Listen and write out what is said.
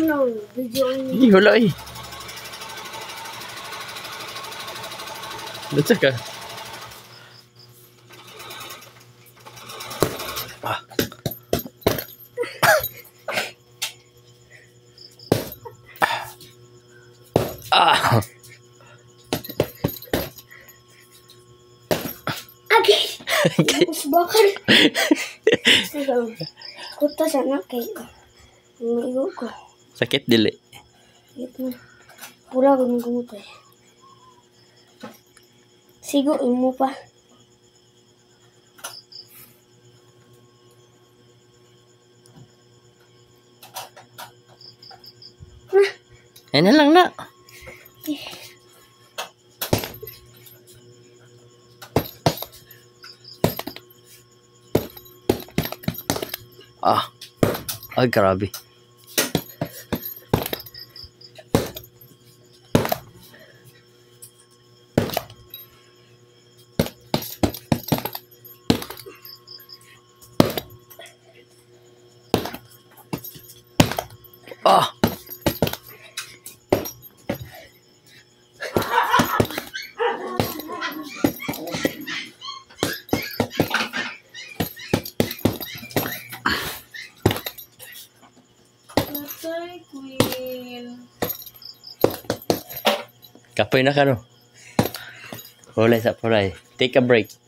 No, video ini. Wala eh. Let's ka. Okay. Bakar. Kuta sana kay maigo ko. Sakit dili. Ito. Pura ko ng gumuto eh. Sigo mo pa. Yan na lang na. Ay, grabe. Kapoy na ka no. Hulay sa pulay. Take a break.